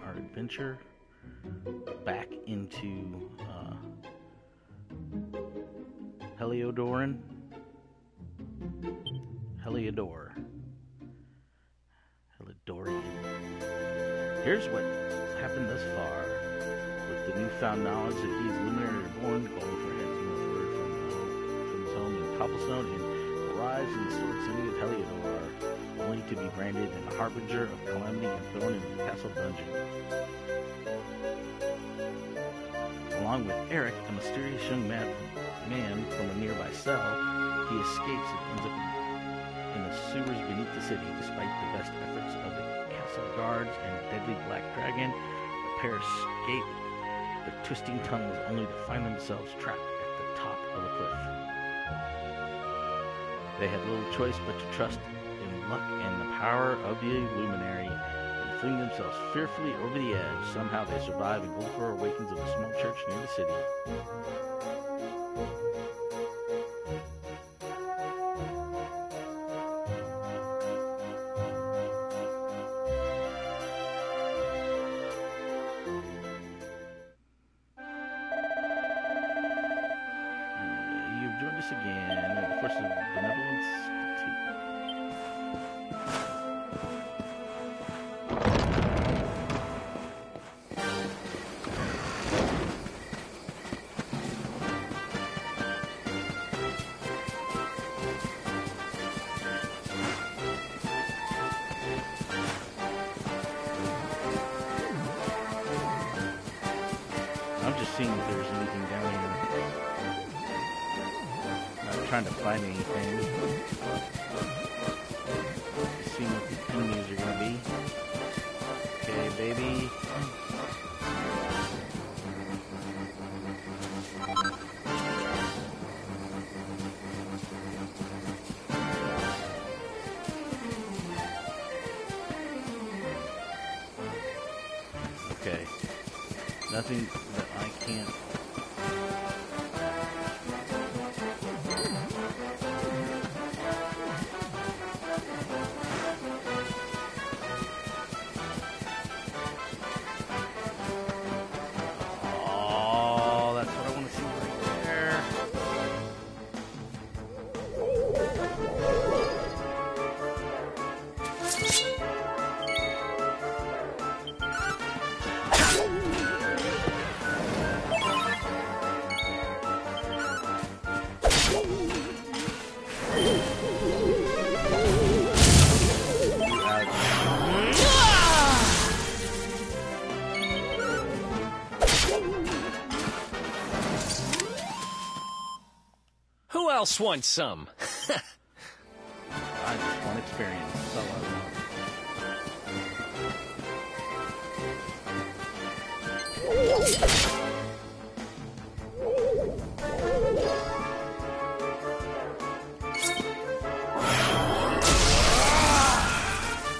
our adventure back into Heliodor. Helidorian. Here's what happened thus far. With the newfound knowledge that he is luminary reborn, going for heads northward from his home in Cobblestone and arrives in the sword city of Heliodor, only to be branded an harbinger of calamity and thrown in the castle dungeon. Along with Eric, a mysterious young man from a nearby cell, he escapes and ends up in the sewers beneath the city. Despite the best efforts of the castle guards and deadly black dragon, the pair escape the twisting tunnels only to find themselves trapped at the top of a cliff. They had little choice but to trust in luck and the power of the luminary and fling themselves fearfully over the edge. Somehow they survive and Gulliver awakens in a small church near the city. Again, the force of benevolence. I'm just seeing if there's anything down here. Trying to find anything. Seeing what the enemies are going to be. Okay, baby. Okay. Nothing that I can't. Who else wants some? I just want experience. That's all I want.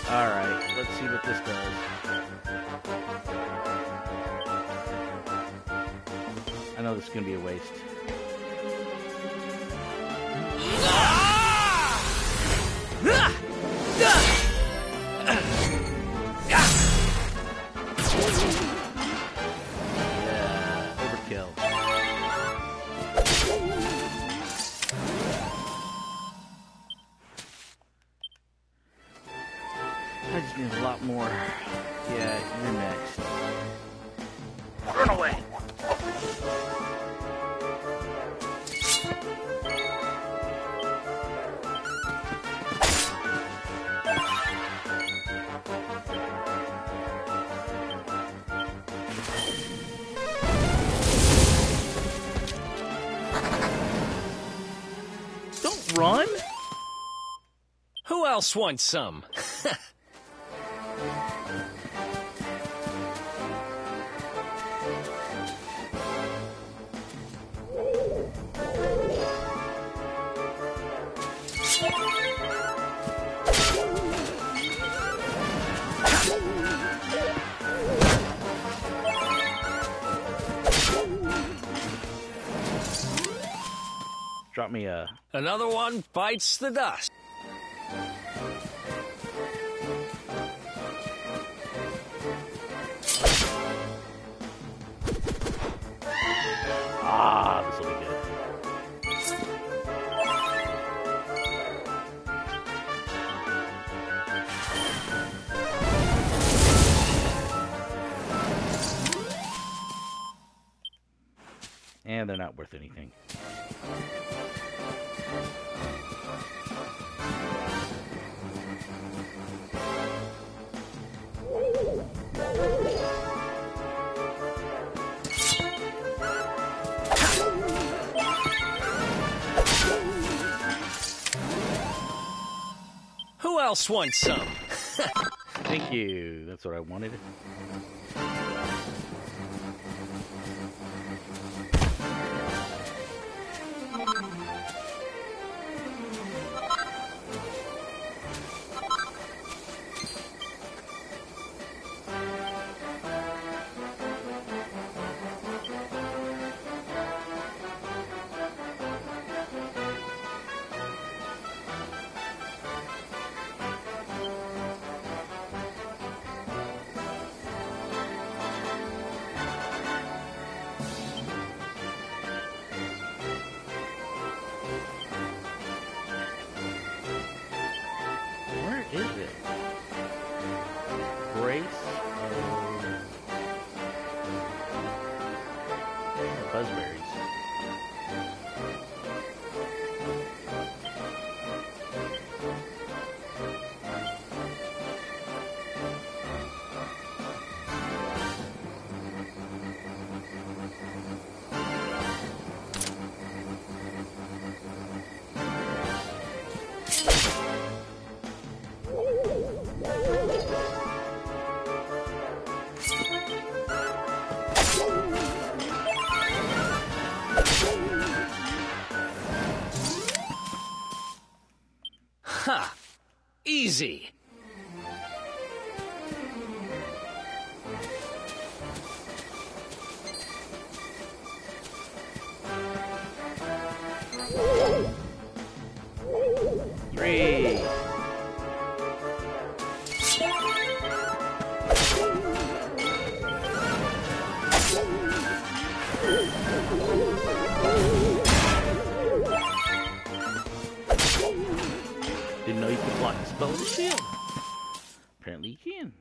Alright, let's see what this does. I know this is going to be a waste. I just need a lot more. Yeah, you're next. Run away! Don't run! Who else wants some? Drop me a... Another one bites the dust. And they're not worth anything. Who else wants some? Thank you. That's what I wanted. Is it? Grace or buzzberries? Ha! Easy. Three. Didn't know you could block the spell with a shield. Apparently you can.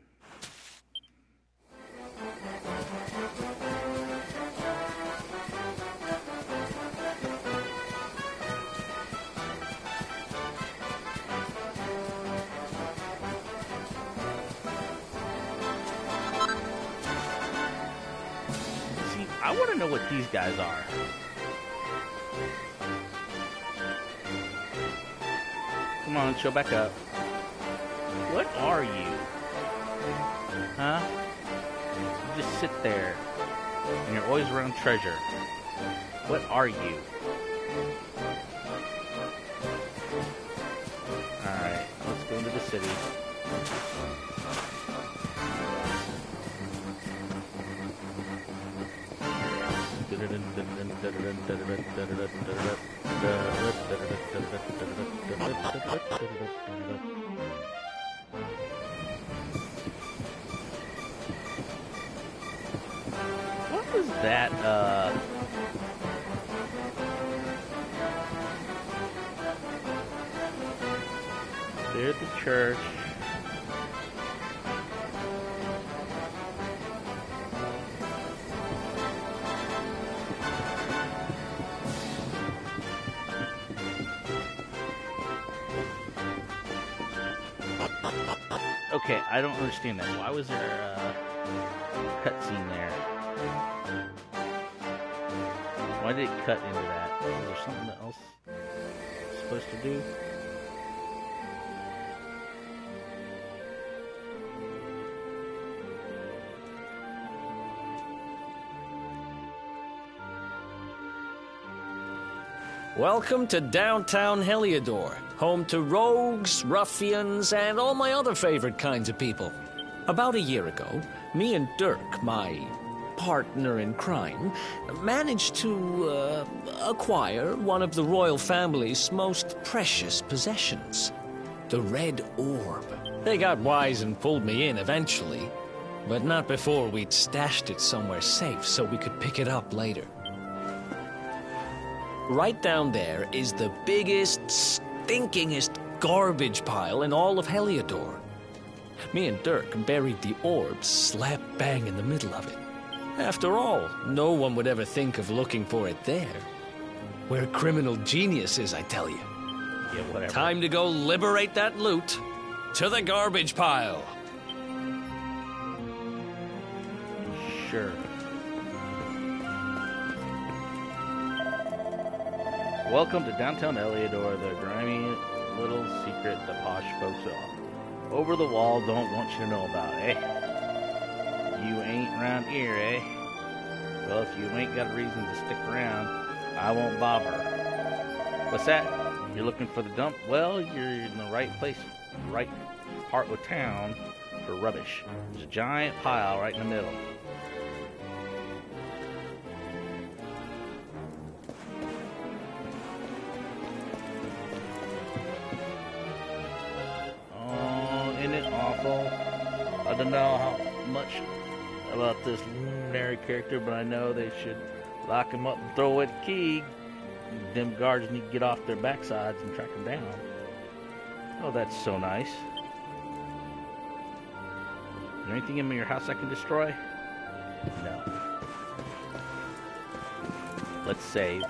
See, I want to know what these guys are. Come on, show back up. What are you? Huh? You just sit there, and you're always around treasure. What are you? Alright, let's go into the city. What was that, There's the church. Okay, I don't understand that. Why was there a cutscene there? Why did it cut into that? Was there something else it's supposed to do? Welcome to downtown Heliodor, home to rogues, ruffians, and all my other favorite kinds of people. About a year ago, me and Dirk, my partner in crime, managed to acquire one of the royal family's most precious possessions, the Red Orb. They got wise and pulled me in eventually, but not before we'd stashed it somewhere safe so we could pick it up later. Right down there is the biggest, stinkingest garbage pile in all of Heliodor. Me and Dirk buried the orb slap bang in the middle of it. After all, no one would ever think of looking for it there. We're criminal geniuses, I tell you. Yeah, whatever. Time to go liberate that loot. To the garbage pile. Sure. Welcome to downtown Eliador, the grimy little secret the posh folks over the wall don't want you to know about, eh? You ain't around here, eh? Well, if you ain't got a reason to stick around, I won't bother. What's that? You're looking for the dump? Well, you're in the right place, right part of town for rubbish. There's a giant pile right in the middle. I don't know how much about this luminary character, but I know they should lock him up and throw away the key. Them guards need to get off their backsides and track him down. Oh, that's so nice. Is there anything in your house I can destroy? No. Let's save.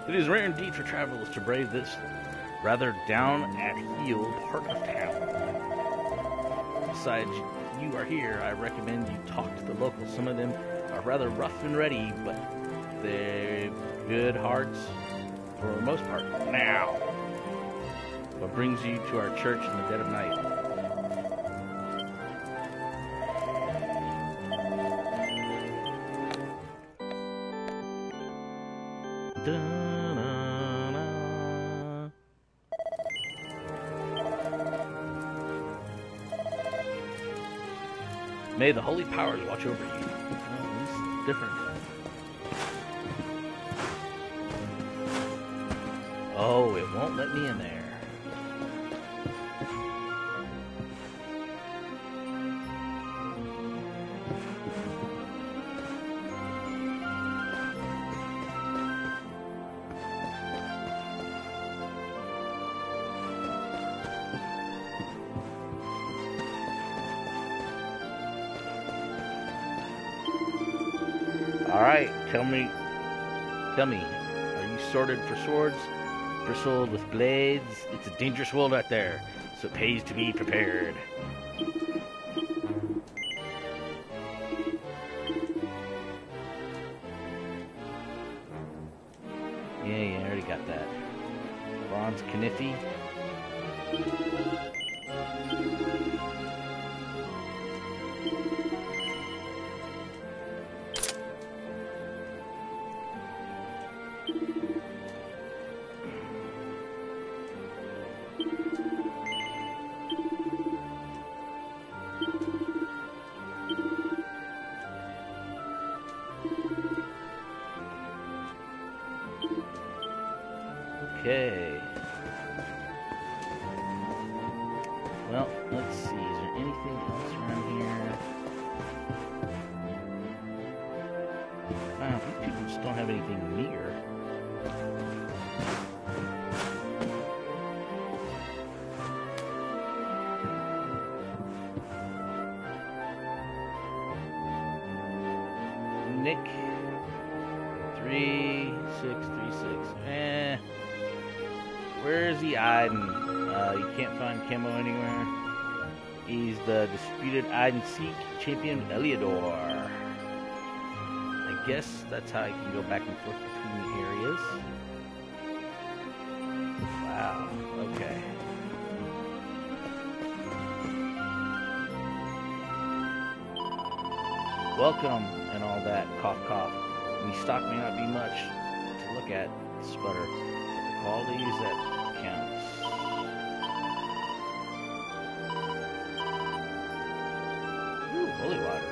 It is rare indeed for travelers to brave this rather down-at-heel part of town. Besides, you are here, I recommend you talk to the locals. Some of them are rather rough and ready, but they've good hearts for the most part. Now, what brings you to our church in the dead of night? May the holy powers watch over you. Oh, this is different. Oh, it won't let me in there. Alright, tell me, are you sorted for swords? Bristled with blades? It's a dangerous world out there, so it pays to be prepared. Yeah, I already got that. Bronze Kniffy. Okay. Well, let's see. Is there anything else around here? Wow, these people just don't have anything near. Nick 3636. Where's he hiding? You can't find Camo anywhere. He's the disputed hide-and-seek champion Eliador. I guess that's how you can go back and forth between the areas. Wow, okay. Welcome and all that, cough cough. The stock may not be much to look at, sputter. The qualities that counts. Ooh, holy water.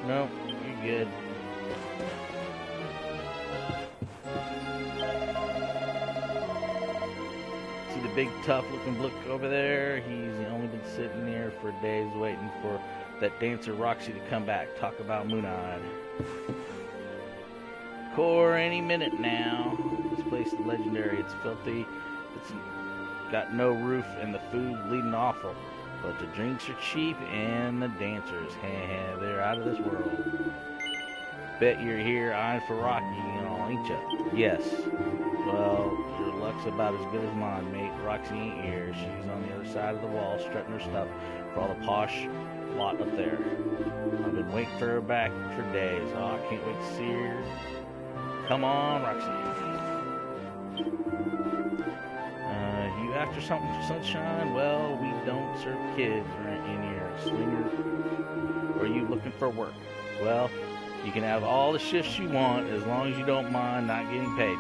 No, you're good. See the big tough looking bloke over there? He's only been sitting there for days waiting for that dancer Roxy to come back. Talk about Moon-eyed. Core any minute now. This place is legendary. It's filthy. It's got no roof and the food bleeding awful. But the drinks are cheap and the dancers, they're out of this world. Bet you're here eyeing for Rocky, ain't ya? Yes. Well, your luck's about as good as mine, mate. Roxy ain't here. She's on the other side of the wall, strutting her stuff for all the posh lot up there. I've been waiting for her back for days. Oh, I can't wait to see her. Come on, Roxy. You after something for sunshine? Well, we don't serve kids in here. Slinger. Or are you looking for work? Well, you can have all the shifts you want as long as you don't mind not getting paid.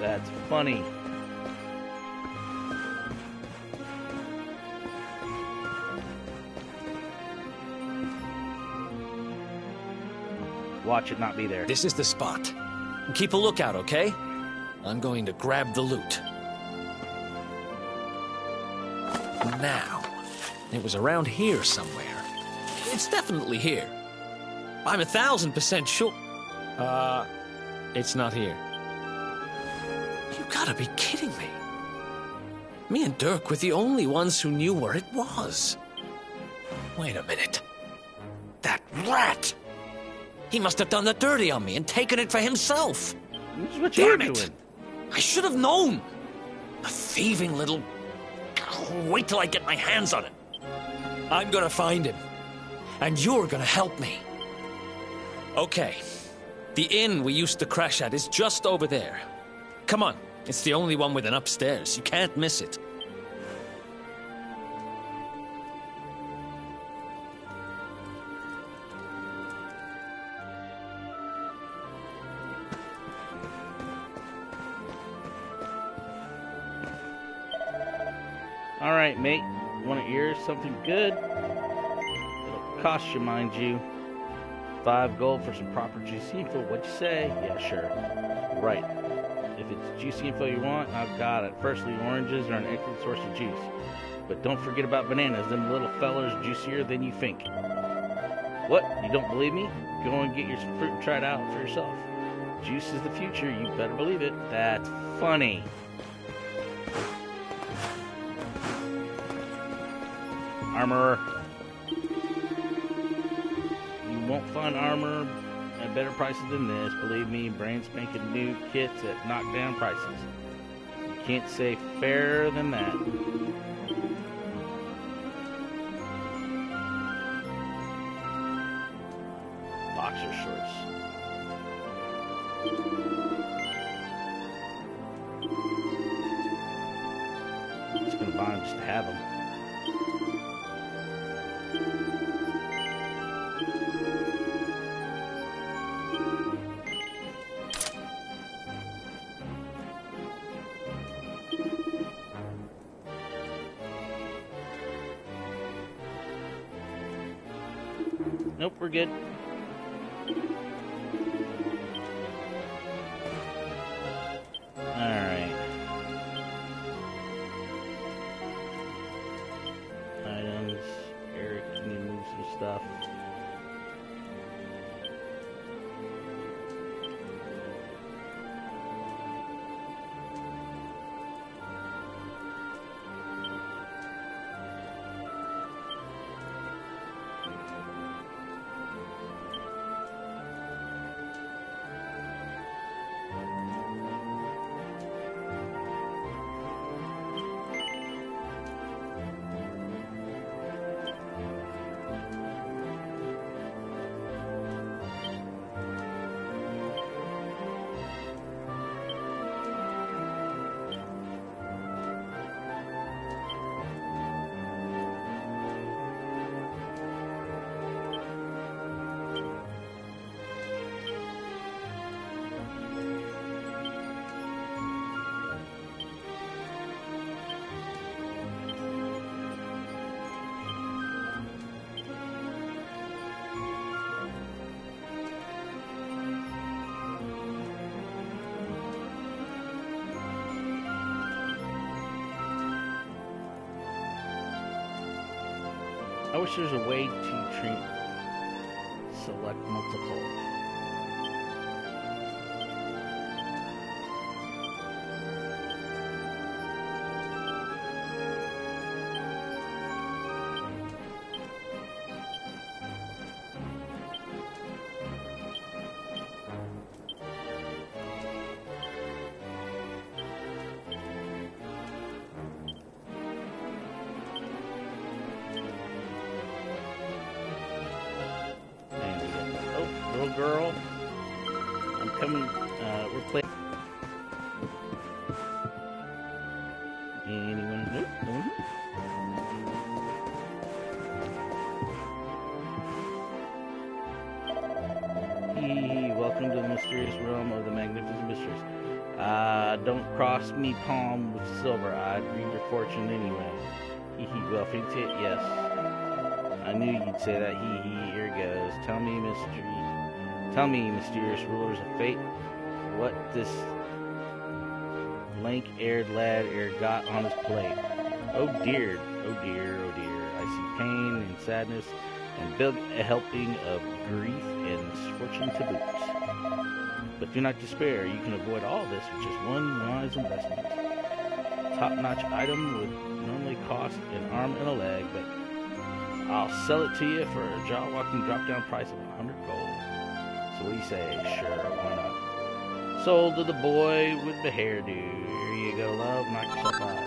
That's funny. Watch it not be there. This is the spot. Keep a lookout, okay? I'm going to grab the loot. Now, it was around here somewhere. It's definitely here. I'm 1,000% sure. It's not here. You gotta be kidding me. Me and Dirk were the only ones who knew where it was. Wait a minute. That rat! He must have done the dirty on me and taken it for himself. What you're Damn it! doing? I should have known. A thieving little... Wait till I get my hands on it. I'm gonna find him. And you're gonna help me. Okay. The inn we used to crash at is just over there. Come on. It's the only one with an upstairs. You can't miss it. Alright, mate. Want to hear something good? It'll cost you, mind you. 5 gold for some proper juicy info. What'd you say? Yeah, sure. Right. If it's juicy info you want, I've got it. Firstly, oranges are an excellent source of juice. But don't forget about bananas. Them little fellers juicier than you think. What? You don't believe me? Go and get your fruit and try it out for yourself. Juice is the future. You better believe it. That's funny. Armorer. You won't find armor at better prices than this. Believe me, brand spanking new kits at knockdown prices. You can't say fairer than that. Boxer shorts. I'm just gonna buy them just to have them. Nope, we're good. Alright. Items. Eric, can you move some stuff? I wish there's a way to select multiple. Little girl, I'm coming, we're playing. Anyone? Nope, no one? Welcome to the mysterious realm of the magnificent mysteries. Don't cross me palm with silver, I'd read your fortune anyway. Well, fix it, yes. I knew you'd say that, here goes. Tell me, mysterious rulers of fate, what this lank-haired lad got on his plate. Oh dear, oh dear, oh dear. I see pain and sadness, and big a helping of grief and misfortune to boot. But do not despair, you can avoid all this with just one wise investment. Top-notch item would normally cost an arm and a leg, but I'll sell it to you for a jaw-walking drop-down price of 100 gold. So what do you say? Sure, why not? Sold to the boy with the hairdo. Here you go, love. Knock yourself out.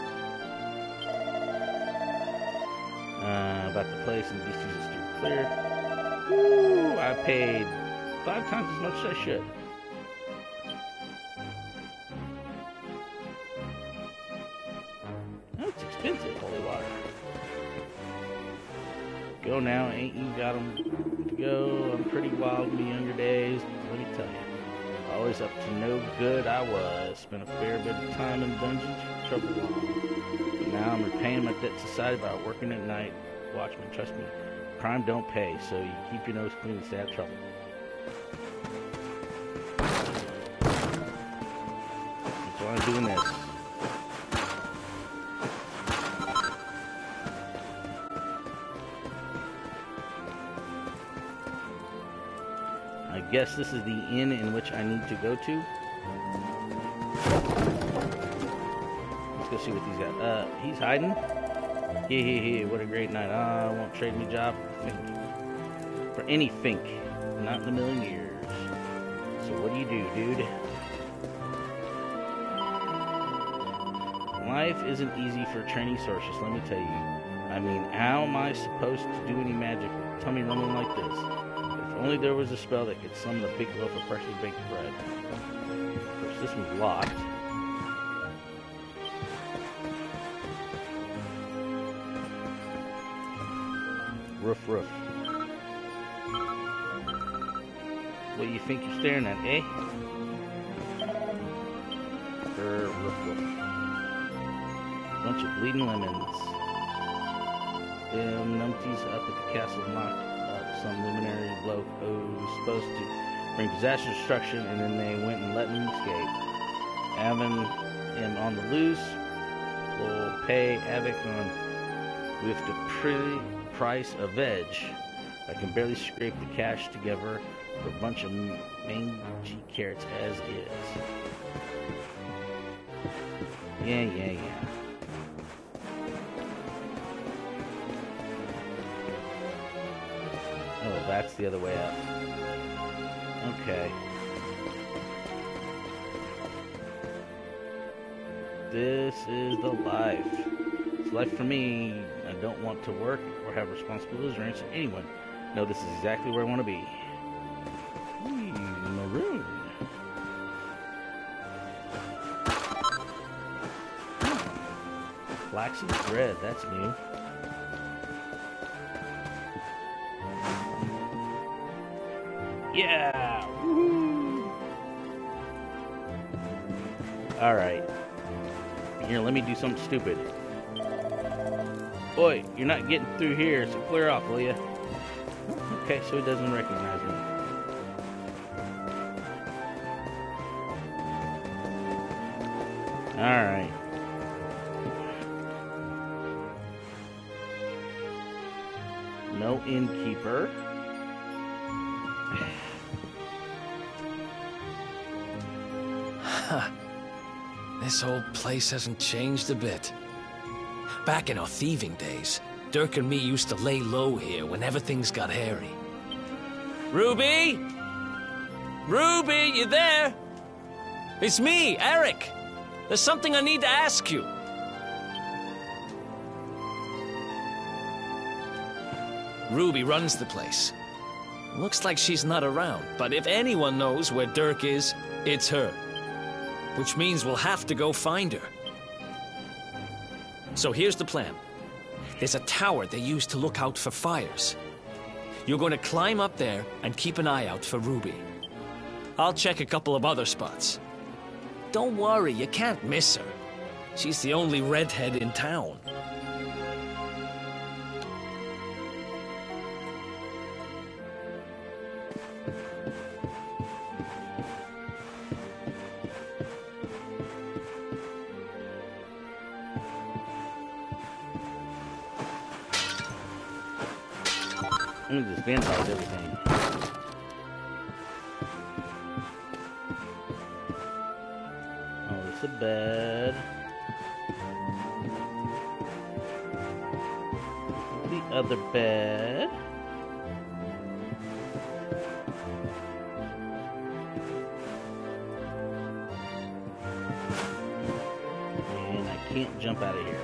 About the place and the beasties is too clear. Woo! I paid 5 times as much as I should. That's expensive, holy water. Go now, ain't you got 'em to go? I'm pretty wild in my younger days, let me tell you. Always up to no good I was. Spent a fair bit of time in dungeons for trouble. But now I'm repaying my debt to society by working at night. Watchmen, trust me, crime don't pay, so you keep your nose clean and stay out of trouble. That's why I'm doing this. I guess this is the inn in which I need to go to. Let's go see what he's got. He's hiding. Yeah, what a great night. I won't trade me job for any fink. Not in a million years. So what do, dude? Life isn't easy for a trainee sorceress, let me tell you. I mean, how am I supposed to do any magic with tummy rumbling like this? If only there was a spell that could summon a big loaf of freshly baked bread. Of course, this one's locked. Roof. What do you think you're staring at, eh? Roof. Bunch of bleeding lemons. Them numpties up at the castle knocked up some luminary bloke who was supposed to bring disaster destruction, and then they went and let him escape. Having him on the loose will pay havoc on with the pretty price of veg. I can barely scrape the cash together for a bunch of mangy carrots as is. Yeah. Oh, that's the other way up. Okay. This is the life. It's life for me. I don't want to work or have responsibilities or answer to anyone. No, this is exactly where I want to be. Maroon. Flaxseed bread, that's new. Yeah! Woohoo! Alright. Here, let me do something stupid. Boy, you're not getting through here, so clear off, will ya? Okay, so he doesn't recognize me. Alright. No innkeeper. This whole place hasn't changed a bit. Back in our thieving days, Dirk and me used to lay low here whenever things got hairy. Ruby? Ruby, you there? It's me, Eric. There's something I need to ask you. Ruby runs the place. Looks like she's not around, but if anyone knows where Dirk is, it's her. Which means we'll have to go find her. So here's the plan. There's a tower they use to look out for fires. You're going to climb up there and keep an eye out for Ruby. I'll check a couple of other spots. Don't worry, you can't miss her. She's the only redhead in town. I'm gonna just vandalize everything. Oh, there's a bed. The other bed. And I can't jump out of here.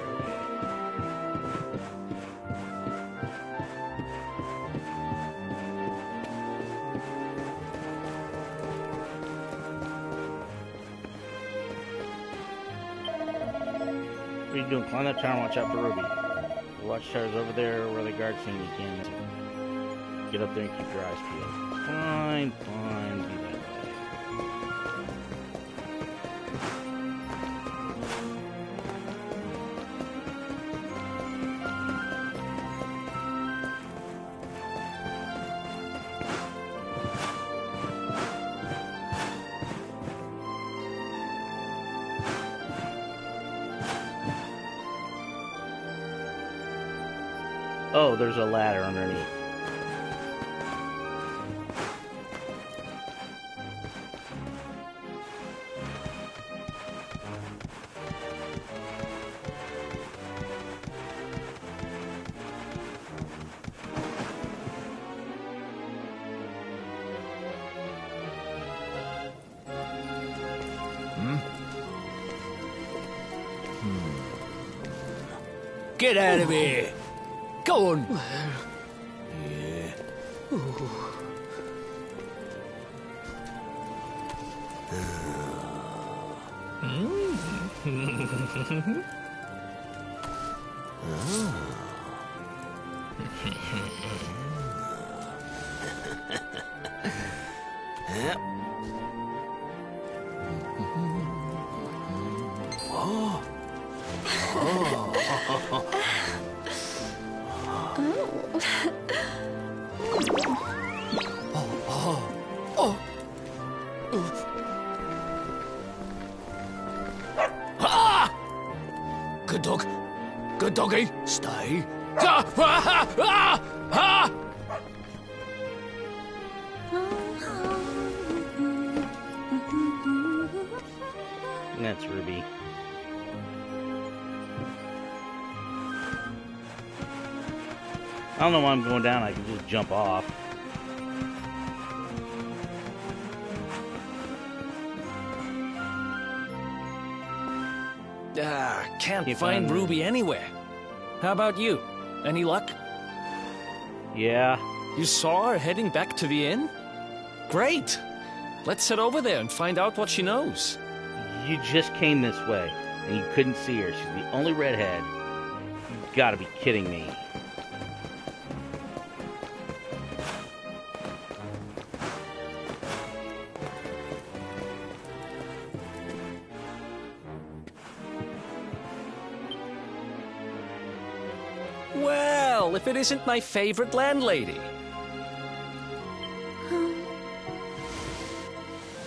What are you doing? Climb that tower and watch out for Ruby. The watchtower's over there where the guards think you can. Get up there and keep your eyes peeled. Fine, fine, be that way. Oh, there's a ladder underneath. Get out of here! Go on! Yeah. Yep. Oh. Good dog. Good doggy. Stay. That's Ruby. I don't know why I'm going down. I can just jump off. Can't find Ruby anywhere. How about you? Any luck? Yeah. You saw her heading back to the inn? Great. Let's head over there and find out what she knows. You just came this way, and you couldn't see her. She's the only redhead. You gotta be kidding me. Well, if it isn't my favorite landlady.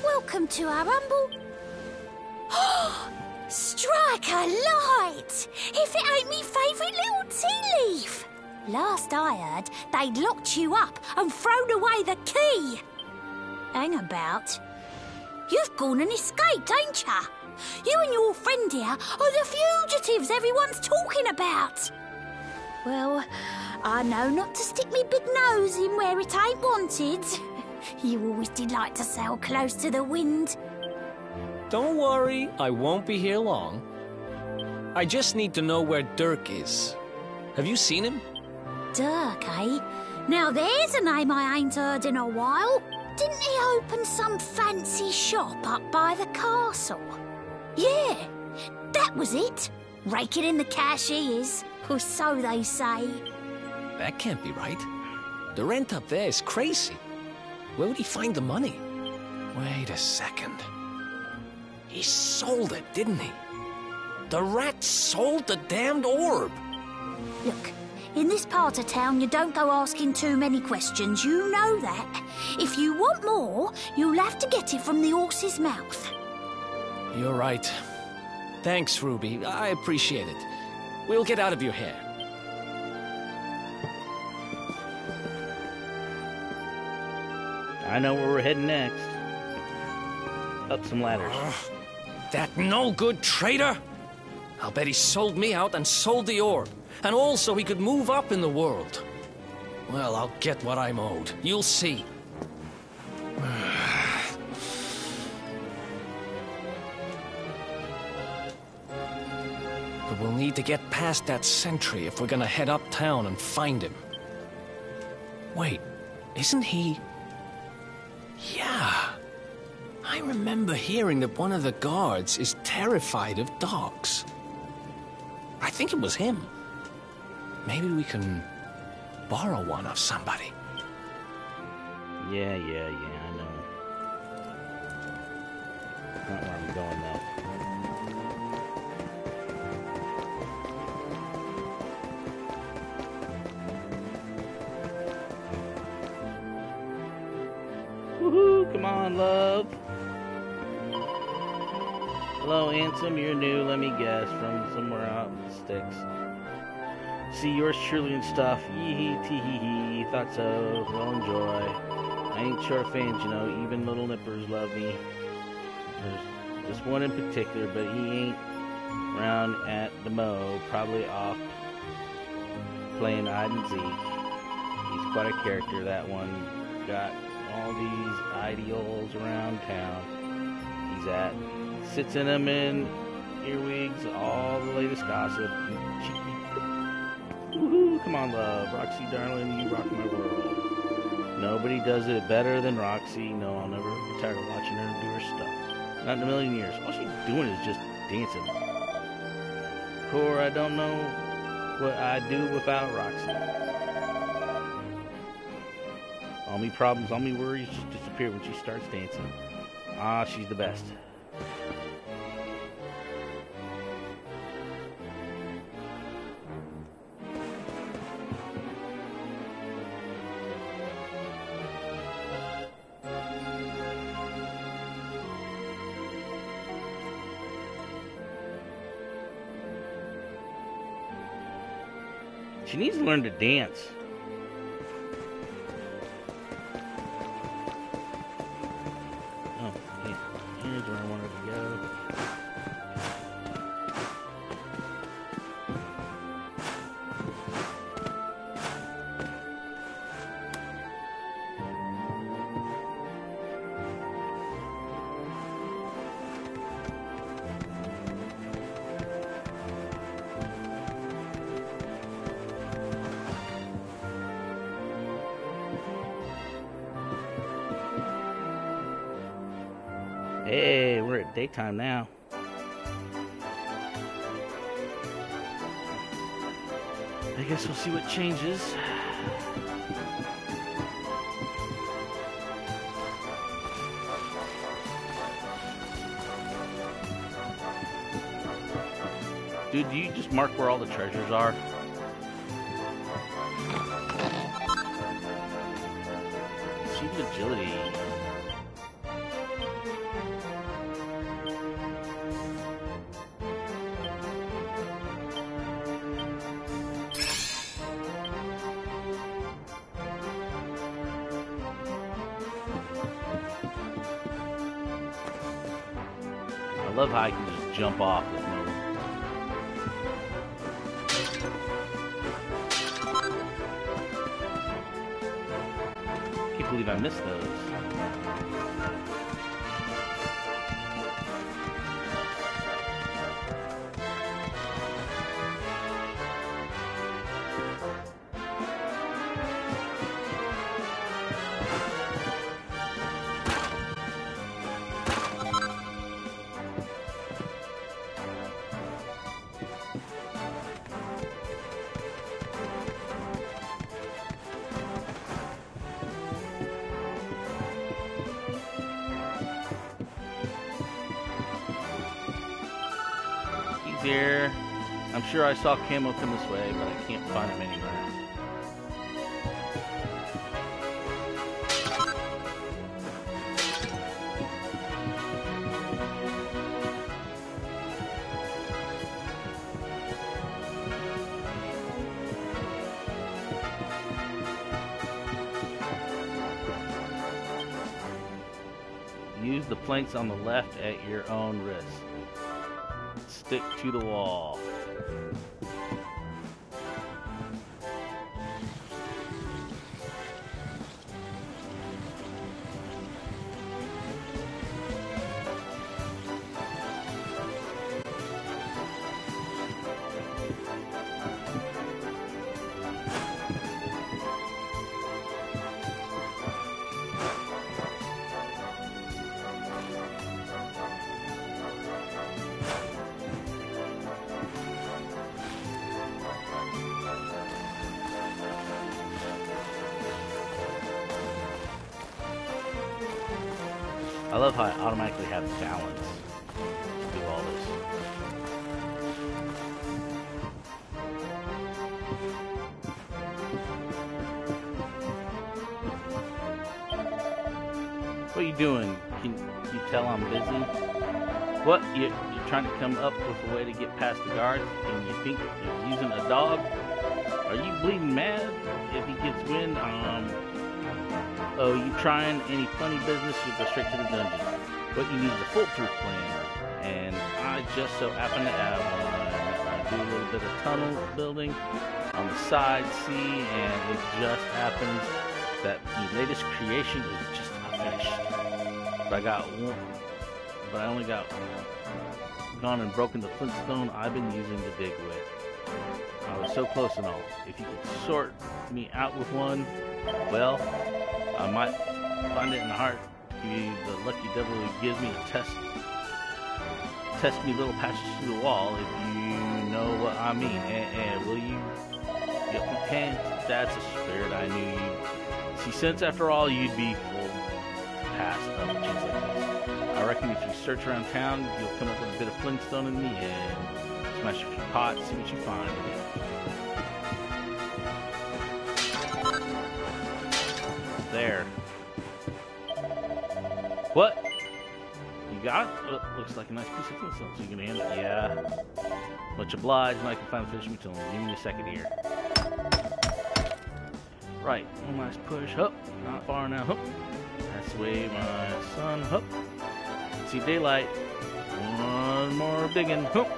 Welcome to our humble... Strike a light! If it ain't me favourite little tea leaf! Last I heard, they'd locked you up and thrown away the key. Hang about. You've gone and escaped, ain't ya? You and your friend here are the fugitives everyone's talking about. Well, I know not to stick me big nose in where it ain't wanted. You always did like to sail close to the wind. Don't worry, I won't be here long. I just need to know where Dirk is. Have you seen him? Dirk, eh? Now there's a name I ain't heard in a while. Didn't he open some fancy shop up by the castle? Yeah, that was it. Raking in the cash he is, or so they say. That can't be right. The rent up there is crazy. Where would he find the money? Wait a second. He sold it, didn't he? The rat sold the damned orb. Look, in this part of town, you don't go asking too many questions. You know that. If you want more, you'll have to get it from the horse's mouth. You're right. Thanks, Ruby. I appreciate it. We'll get out of your hair. I know where we're heading next. Up some ladders. That no-good traitor! I'll bet he sold me out and sold the orb. And also he could move up in the world. Well, I'll get what I'm owed. You'll see. But we'll need to get past that sentry if we're gonna head uptown and find him. Wait, isn't he... Yeah. I remember hearing that one of the guards is terrified of dogs. I think it was him. Maybe we can borrow one of somebody. Yeah, I know. Not where I'm going, though. Woohoo! Come on, love. Hello, handsome. You're new. Let me guess. From somewhere out in the sticks. See, yours truly and stuff. Yee tee hee hee. Thought so. Well, enjoy. I ain't sure fans, you know. Even little nippers love me. There's just one in particular, but he ain't around at the Mo. Probably off playing hide and seek. He's quite a character, that one. Got all these ideals around town. He's at. Sits in them in earwigs, all the latest gossip. Woohoo! Come on, love. Roxy, darling, you rock my world. Nobody does it better than Roxy. No, I'll never get tired of watching her do her stuff. Not in a million years. All she's doing is just dancing. Core, I don't know what I'd do without Roxy. All me problems, all me worries just disappear when she starts dancing. Ah, she's the best. She needs to learn to dance. Oh, yeah. Here's where I wanted to go. Hey, we're at daytime now. I guess we'll see what changes. Dude, do you just mark where all the treasures are? Achieve agility. love how I can just jump off with no... Can't believe I missed those. Here. I'm sure I saw Camo come this way, but I can't find him anywhere. Use the planks on the left at your own risk. Stick to the wall. I love how I automatically have balance to do all this. What are you doing? Can you tell I'm busy? What? You're trying to come up with a way to get past the guards and you think you're using a dog? Are you bleeding mad if he gets wind? Oh, you trying any funny business, you go straight to the dungeon. What you need is a foolproof plan, and I just so happen to have one. I do a little bit of tunnel building on the side, see, and it just happens that the latest creation is just about finished. But I only got gone and broken the flintstone I've been using to dig with. I was so close and all. If you could sort me out with one, well, I might find it in the heart to be the lucky devil who gives me a test me little patches through the wall, if you know what I mean. And will you get my pants? That's a spirit I knew you'd see sense. After all, you'd be full past of a chance like this. I reckon if you search around town, you'll come up with a bit of flintstone in the end. Smash a few pots, see what you find in it. There. What? You got it? Oh, looks like a nice piece of flintstone. So you gonna hand it? Yeah. Much obliged, and I can finally finish me till give me a second here. Right. One last push. Hup. Not far now. Hup. That's the way, my son. Hup. See daylight. One more digging. Hup.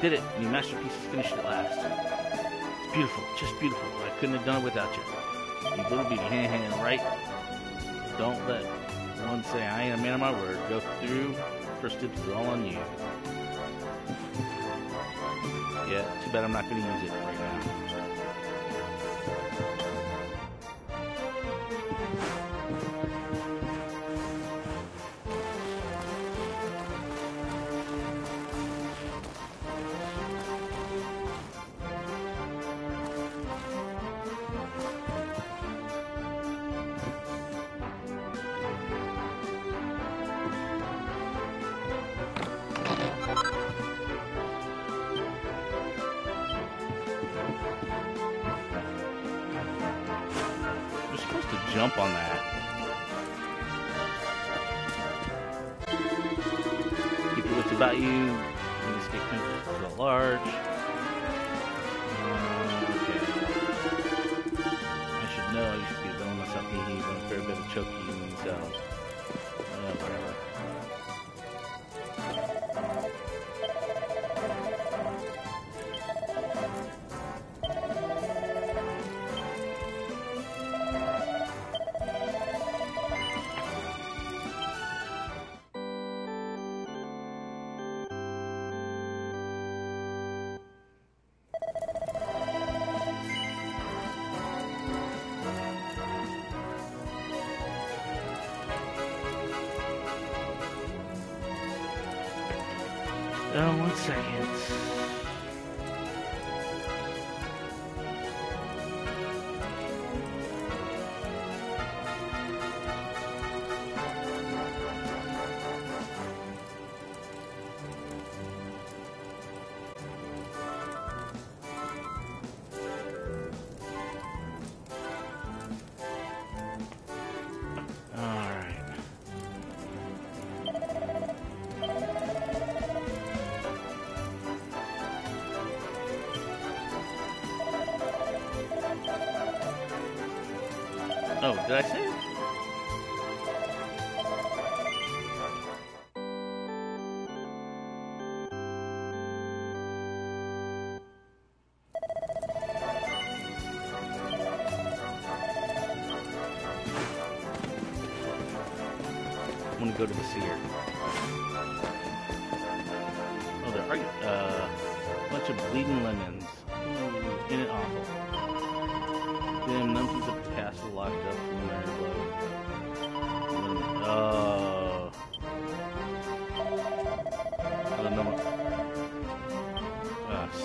Did it. Your masterpiece is finished at last. It's beautiful. Just beautiful. I couldn't have done it without you. You little bitty hand, right? Don't let one say I ain't a man of my word. Go through. First tips is all on you. Yeah, too bad I'm not going to use it right now. Jump on that. Keep your wits about you. You escape countries at large. Okay. I should know. I used to be doing myself he's on a fair bit of choking, so whatever. Oh, 1 second. Oh, did I say it? I'm gonna go to the seer. Oh, there are a bunch of bleeding lemons. Ooh, in it awful. Them numpties of the castle locked up from their I don't know.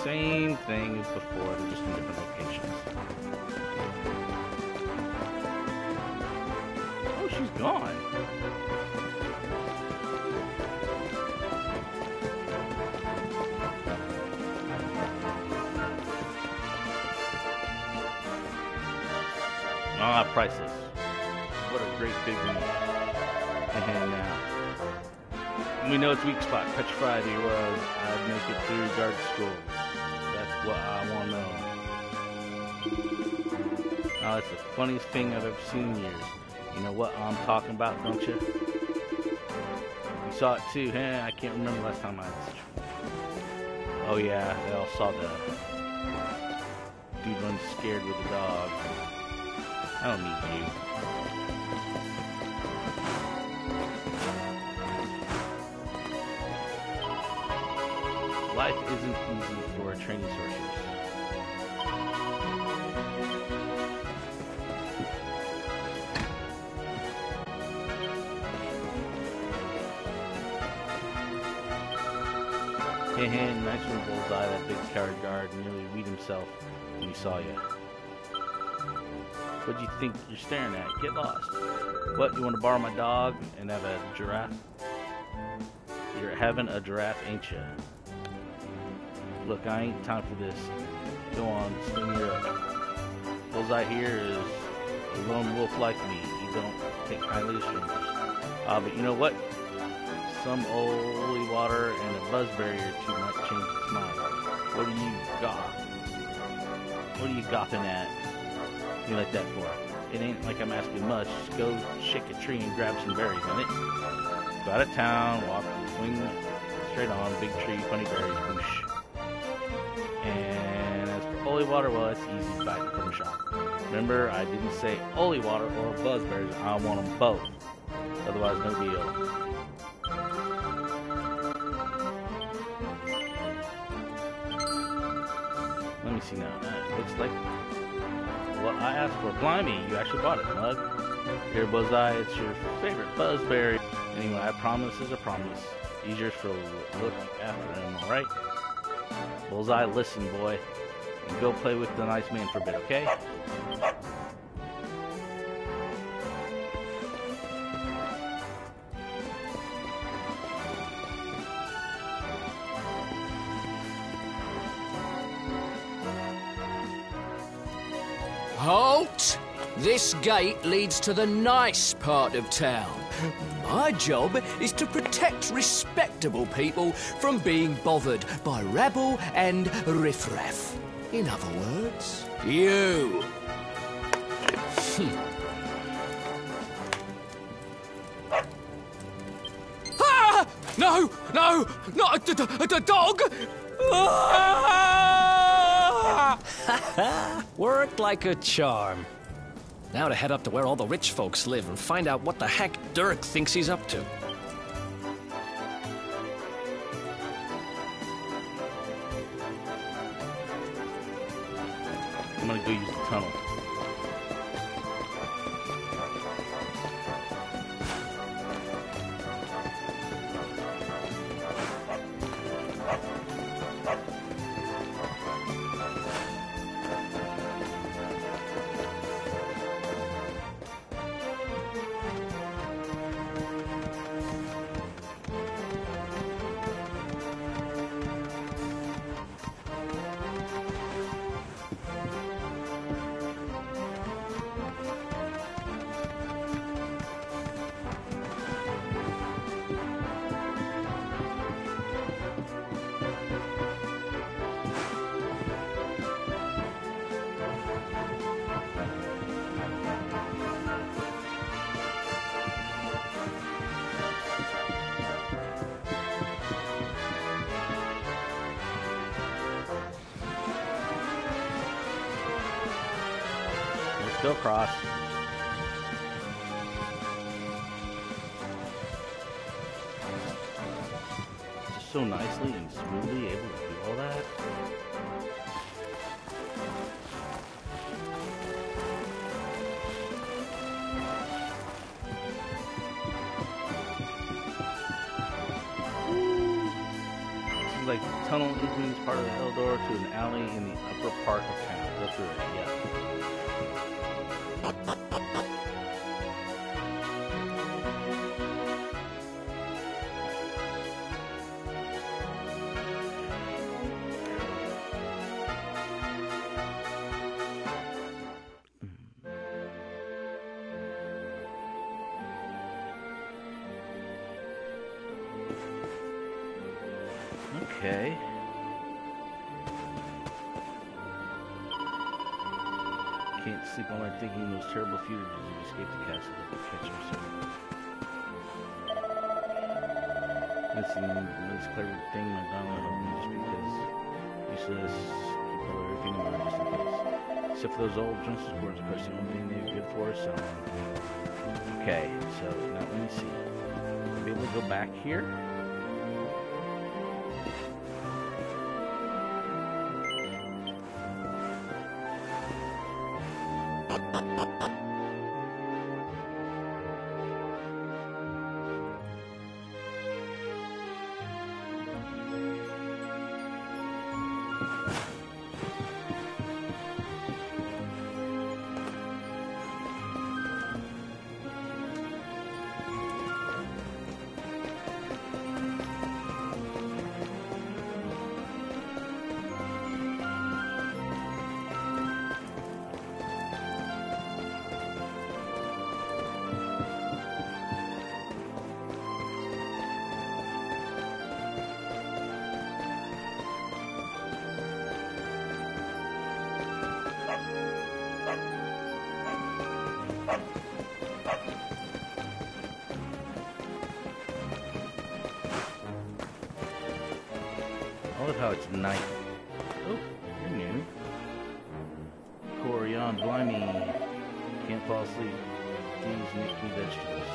Same thing as before, they're just in different locations. Oh, she's gone. Ah, priceless. What a great big one. And now. We know its weak spot. Petrified he was. I'd make it through guard school. That's what I want to know. Oh, it's the funniest thing I've ever seen in years. You know what I'm talking about, don't you? You saw it too, huh? I can't remember last time I had such... Oh yeah, they all saw the dude run scared with the dog. I don't need you. Life isn't easy for a trainee sorceress. Hey, nice one, Bullseye. That big coward guard nearly weed himself when he saw you. What do you think you're staring at? Get lost. What, you want to borrow my dog and have a giraffe? You're having a giraffe, ain't you? Look, I ain't time for this. Go on, swing your up. Bullseye here is a lone wolf like me. He don't take kindly to strangers. But you know what? Some holy water and a buzzberry or two might change its mind. What do you got? What are you gopping at? You like that for? It ain't like I'm asking much. Just go shake a tree and grab some berries in it. Go out of town, walk, swing straight on, big tree, funny berries, whoosh. And as for holy water, well, it's easy buying from a shop. Remember, I didn't say holy water or buzzberries. I want them both. Otherwise, no deal. Let me see now. Looks like what I asked for. Blimey, you actually bought it, mug. Here, Bullseye, it's your favorite buzzberry. Anyway, I promise is a promise. Easier for look after him, alright? Bullseye, listen, boy. And go play with the nice man for a bit, okay? Halt! This gate leads to the nice part of town. My job is to protect respectable people from being bothered by rabble and riffraff. In other words, you. Ah! No! No! Not a dog! Ah! Worked like a charm. Now to head up to where all the rich folks live and find out what the heck Dirk thinks he's up to. I'm gonna go use the tunnel. Let's go across. Just so nicely and smoothly able to do all that. Like tunnel opens part of the Eldor to an alley in the upper part of town. Go through it, yeah. Okay. Can't sleep all night thinking of those terrible fugitives who escaped the castle that would catch them soon. This clever thing my Donald helped me just because useless, keep all everything in mind just in case. Except for those old Johnson boards, of course, the only thing they're good for is selling. Okay, so now let me see. I'll be able to go back here. I love how it's night. Oh, you're new. Corian, blimey. Can't fall asleep. These nicky vegetables.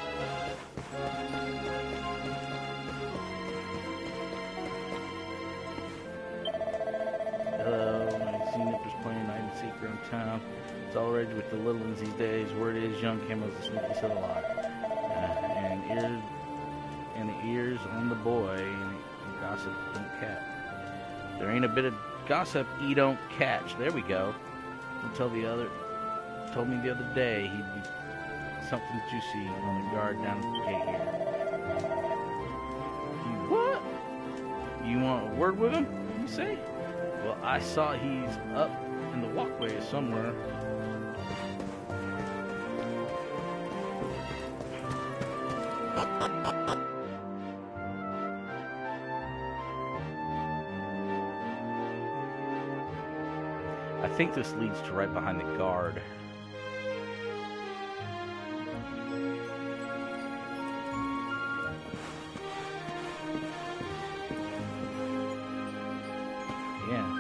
Hello, I see nippers playing hide and seek around town. It's all rage with the little ones these days. Word is young Camo's the sneakiest of the lot. And the ears on the boy, and gossip don't catch. There ain't a bit of gossip he don't catch. There we go. Told me the other day he'd be something juicy on the guard down at the gate here. What? You want a word with him? You say? Well, I saw he's up in the walkway somewhere. I think this leads to right behind the guard. Yeah.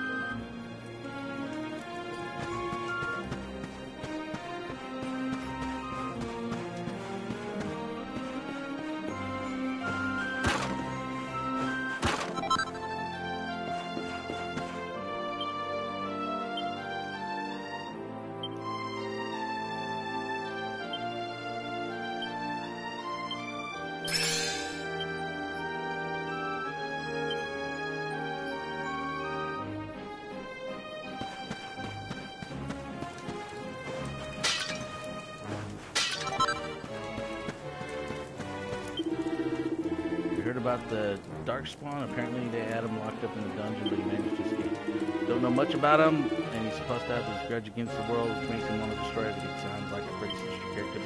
About the Darkspawn. Apparently they had him locked up in the dungeon, but he managed to escape. Don't know much about him, and he's supposed to have this grudge against the world, which makes him want to destroy everything. Sounds like a pretty sinister character.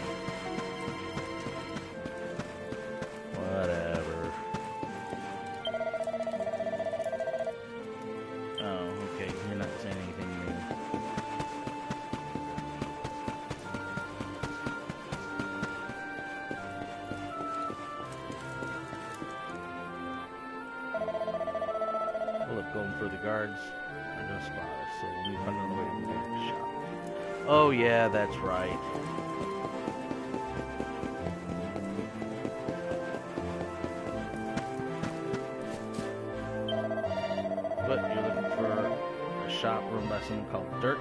Whatever. Oh, okay. You're not saying anything new. Going for the guards are gonna spot us, so we'll be running away from their shop. Oh yeah, that's right. But you're looking for a shop run by someone called Dirk?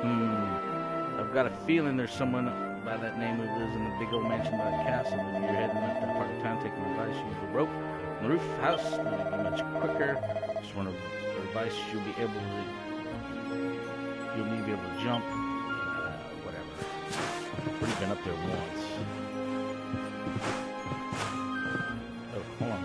I've got a feeling there's someone by that name who lives in a big old mansion by the castle. If you're heading up that part of town, taking advice, use the rope on the roof house. It'll be much quicker. Just want to advice, you'll be able to jump. Whatever. I've already been up there once. Oh, hold on.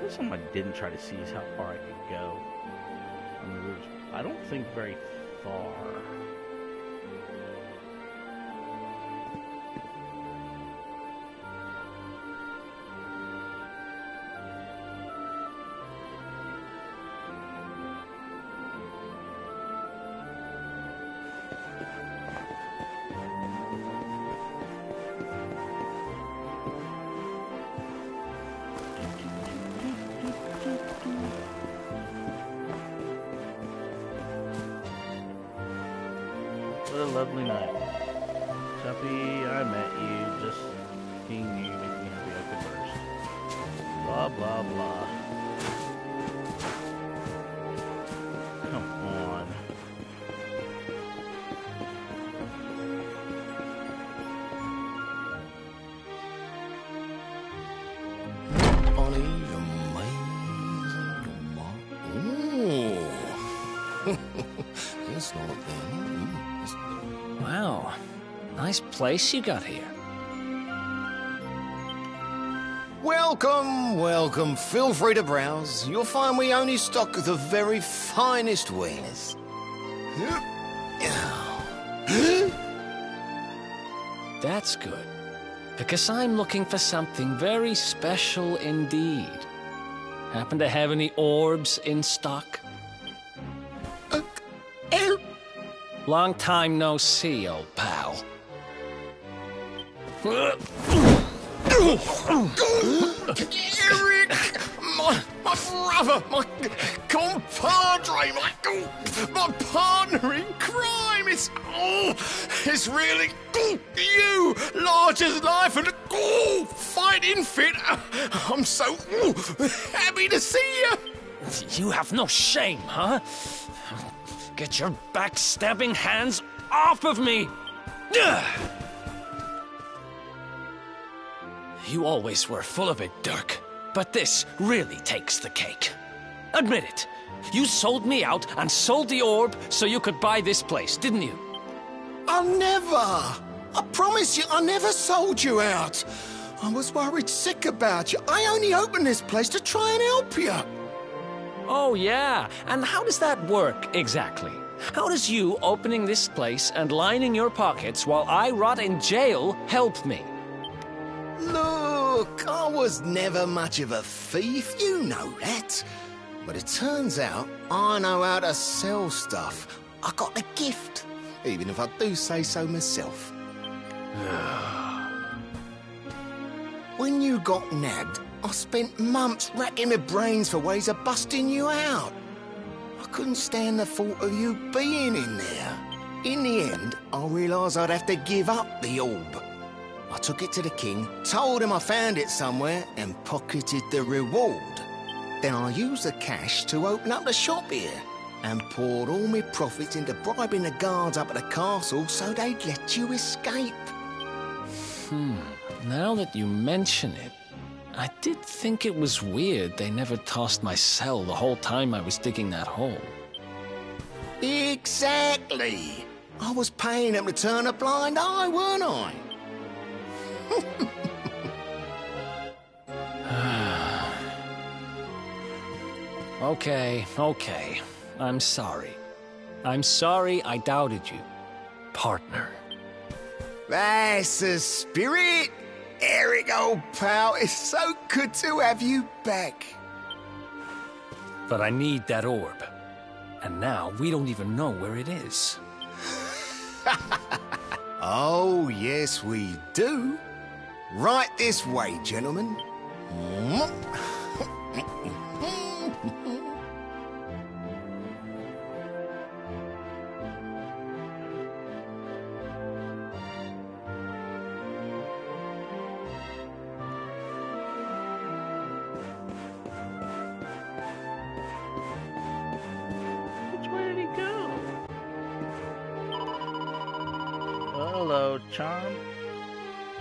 Something I didn't try to see is how far I could go on the roofs. I don't think very far. What a lovely night. Tuppy, I met you. Just seeing you makes me happy I could burst. Blah, blah, blah. Come on. Funny, amazing. Ooh. It's not there. Wow. Nice place you got here. Welcome, welcome. Feel free to browse. You'll find we only stock the very finest wares. That's good. Because I'm looking for something very special indeed. Happen to have any orbs in stock? Long time no see, old pal. Eric! My brother, my compadre, my partner in crime! It's really you, large as life and fighting fit. I'm so happy to see you. You have no shame, huh? Get your backstabbing hands off of me! You always were full of it, Dirk. But this really takes the cake. Admit it. You sold me out and sold the orb so you could buy this place, didn't you? I never! I promise you, I never sold you out. I was worried sick about you. I only opened this place to try and help you. Oh, yeah. And how does that work, exactly? How does you opening this place and lining your pockets while I rot in jail help me? Look, I was never much of a thief, you know that. But it turns out I know how to sell stuff. I got a gift, even if I do say so myself. When you got nabbed, I spent months racking my brains for ways of busting you out. I couldn't stand the thought of you being in there. In the end, I realised I'd have to give up the orb. I took it to the king, told him I found it somewhere, and pocketed the reward. Then I used the cash to open up the shop here, and poured all my profits into bribing the guards up at the castle so they'd let you escape. Now that you mention it, I did think it was weird they never tossed my cell the whole time I was digging that hole. Exactly. I was paying them to turn a blind eye, weren't I? Okay. I'm sorry. I'm sorry I doubted you, partner. That's the spirit. Eric, old pal, it's so good to have you back. But I need that orb. And now we don't even know where it is. Oh, yes, we do. Right this way, gentlemen. Hello, Charm.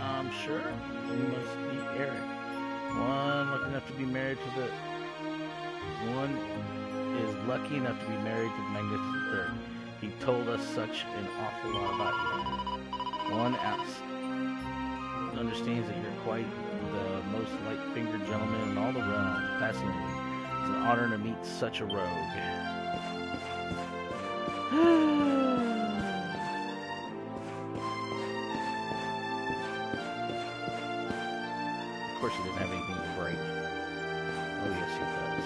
I'm sure you must be Eric. One lucky enough to be married to the... One is lucky enough to be married to the magnificent third. He told us such an awful lot about you. One understands that you're quite the most light-fingered gentleman in all the realm. Fascinating. It's an honor to meet such a rogue. Of course he doesn't have anything to break. Oh yes he does.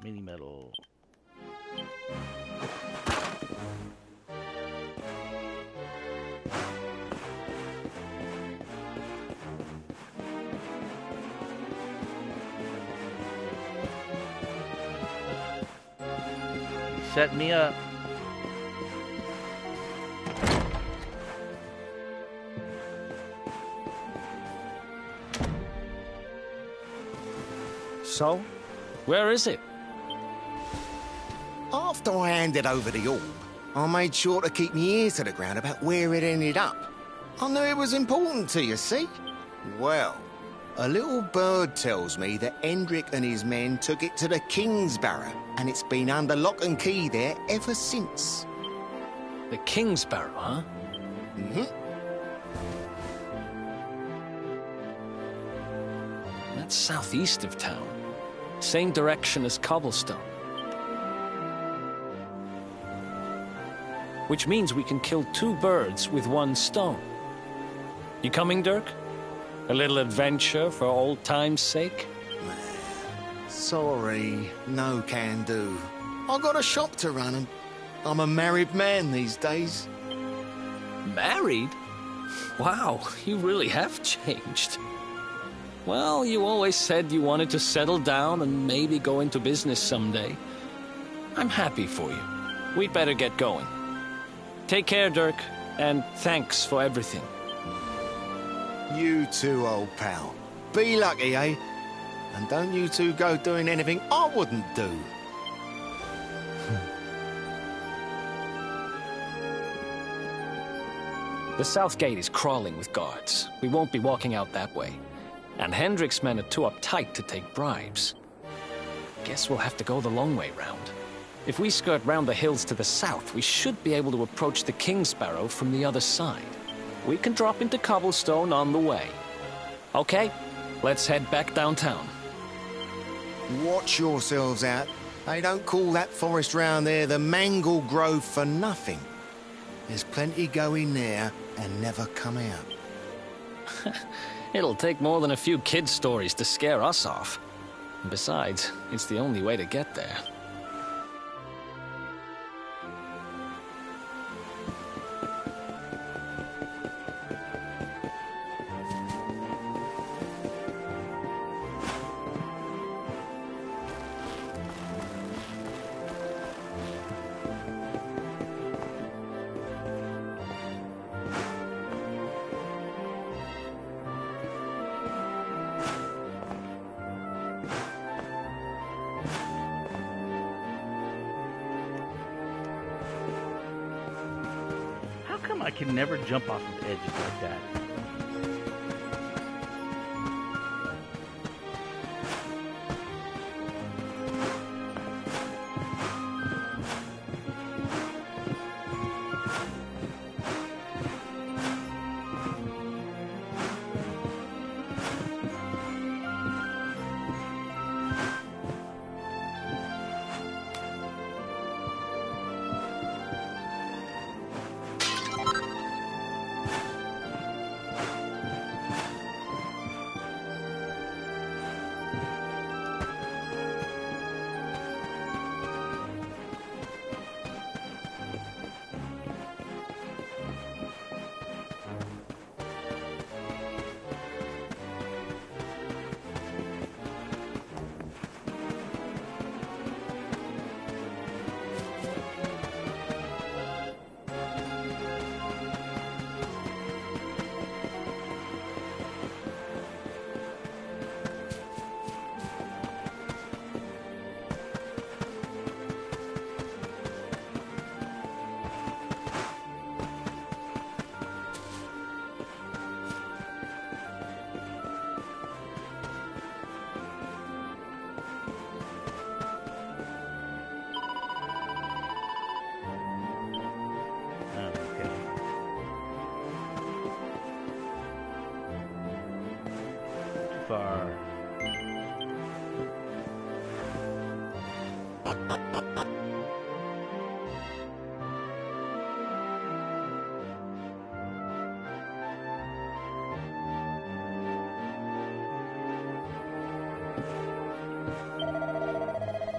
Mini metal. Set me up. So, where is it? After I handed over the orb, I made sure to keep my ears to the ground about where it ended up. I knew it was important to you, see? Well, a little bird tells me that Hendrik and his men took it to the King's Barrow, and it's been under lock and key there ever since. The King's Barrow, huh? Mm-hmm. That's southeast of town. Same direction as Cobblestone. Which means we can kill two birds with one stone. You coming, Dirk? A little adventure for old time's sake? Sorry, no can do. I got a shop to run and I'm a married man these days. Married? Wow, you really have changed. Well, you always said you wanted to settle down and maybe go into business someday. I'm happy for you. We'd better get going. Take care, Dirk, and thanks for everything. You too, old pal. Be lucky, eh? And don't you two go doing anything I wouldn't do. The south gate is crawling with guards. We won't be walking out that way. And Hendrik's men are too uptight to take bribes. Guess we'll have to go the long way round. If we skirt round the hills to the south, we should be able to approach the King's Barrow from the other side. We can drop into Cobblestone on the way. Okay, let's head back downtown. Watch yourselves out. They don't call that forest round there the Mangle Grove for nothing. There's plenty go in there and never come out. It'll take more than a few kid stories to scare us off. Besides, it's the only way to get there. I can never jump off of edges like that. Far.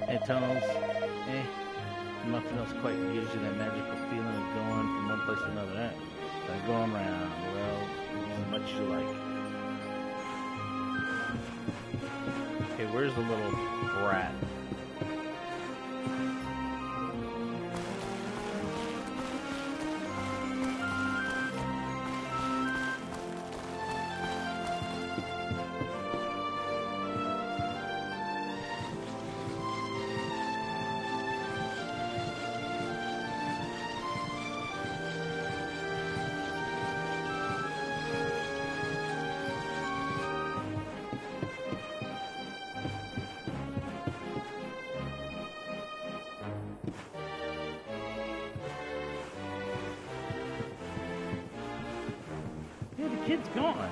Hey, tunnels. Nothing else quite gives you that magical feeling of going from one place to another. Like going around, well, as much as you like. Okay, where's the little brat? Kid's gone.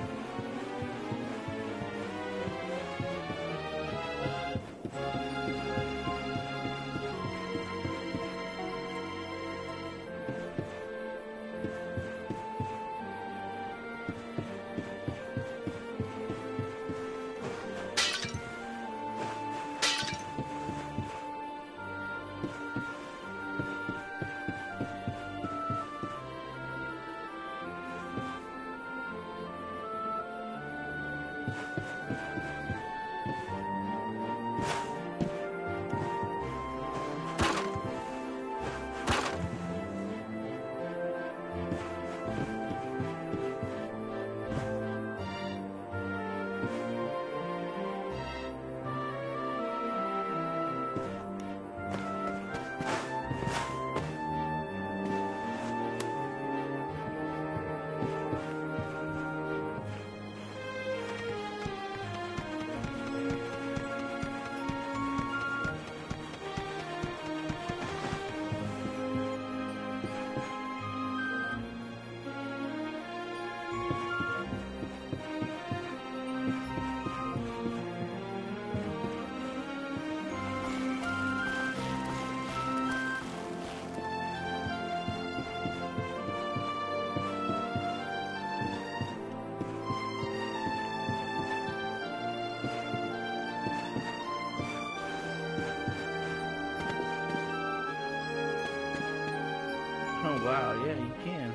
Oh wow, yeah, you can.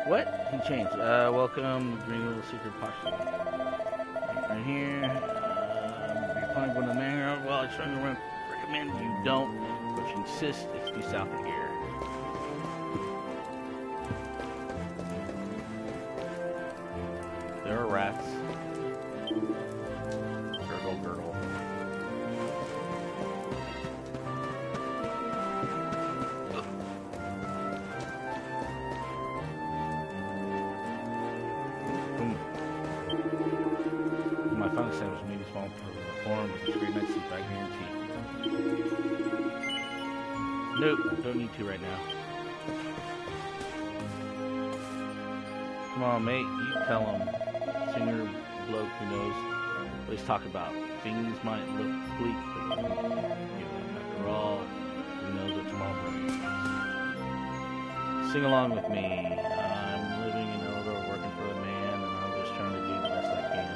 What? He changed. Welcome, Greenville Secret Posture. Right here. You're planning on the man. Well, I strongly recommend you don't, but you insist it's due south of here. There are rats. Gurgle, gurgle. My final sandwich may be small for reform, but it's great night sleep, I guarantee. Nope, don't need to right now. Come on, mate, you tell him. Singer bloke who knows what he's talking about. Things might look bleak, but you don't give up. After all, who knows what tomorrow brings. Sing along with me. I'm living in Erdrea, working for a man, and I'm just trying to do the best I can.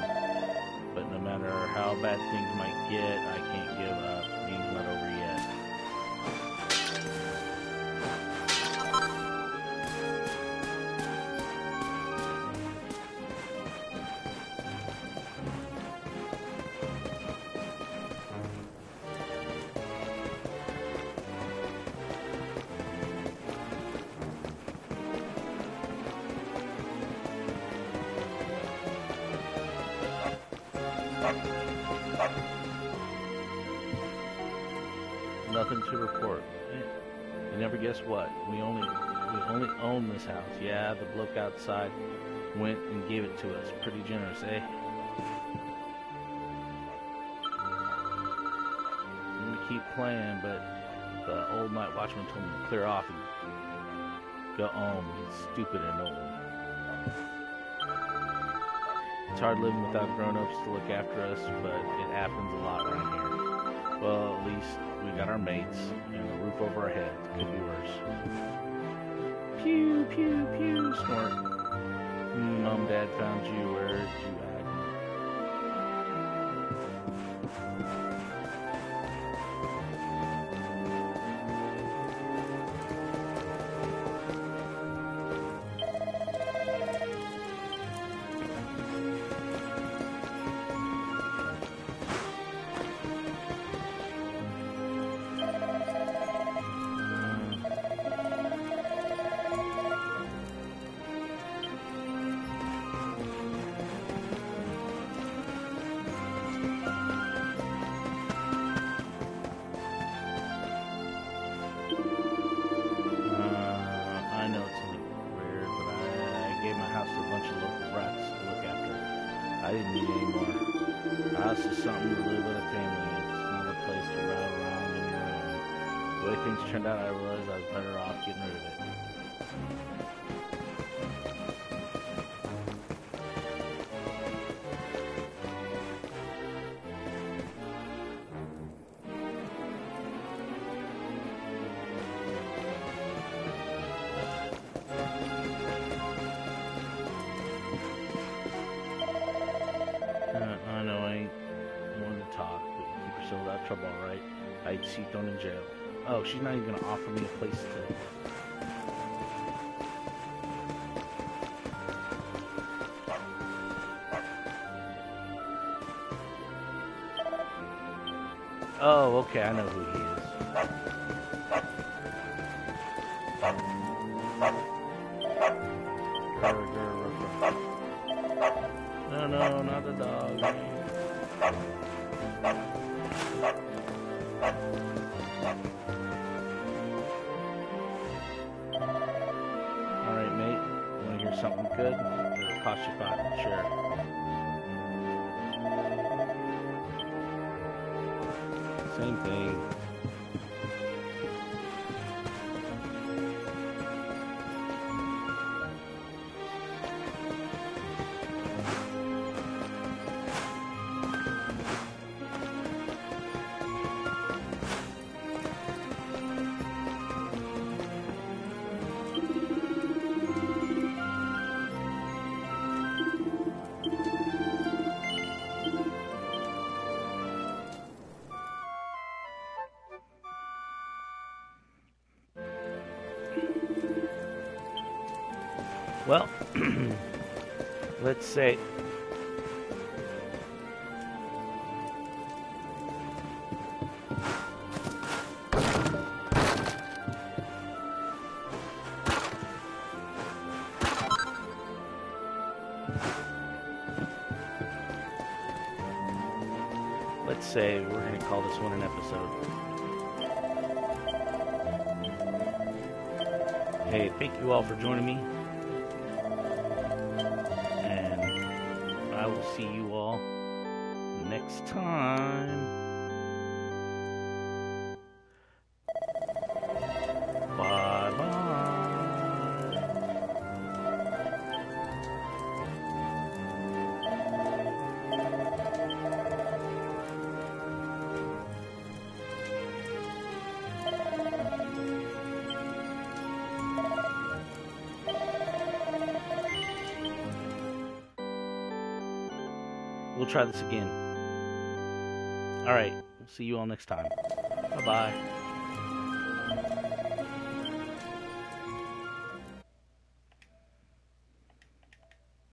But no matter how bad things might get, I can't give up. The game's not over yet. Nothing to report. You never guess what? We only own this house. Yeah, the bloke outside went and gave it to us. Pretty generous, eh? I'm gonna keep playing, but the old night watchman told me to clear off and go home. He's stupid and old. It's hard living without grown-ups to look after us, but it happens a lot around here. Well, at least we got our mates and a roof over our heads. Could be worse. Pew, pew, pew, snort. Mom, Dad found you. Where'd you hide? I didn't need any more. A house is something to live with a family. It's not a place to ride around on your own. The way things turned out, I realized I was better off getting rid of it. I know I ain't one to talk, but you keep yourself out of trouble, alright? I'd see you thrown in jail. Oh, she's not even gonna offer me a place to... Oh, okay, I know who he is. No, not the dog. Alright, mate. Wanna hear something good? It'll cost you $5. Sure. Same thing. Well, let's say... Let's say we're going to call this one an episode. Hey, thank you all for joining me. And I will see you all next time. Bye-bye. We'll try this again. Alright, we'll see you all next time. Bye-bye.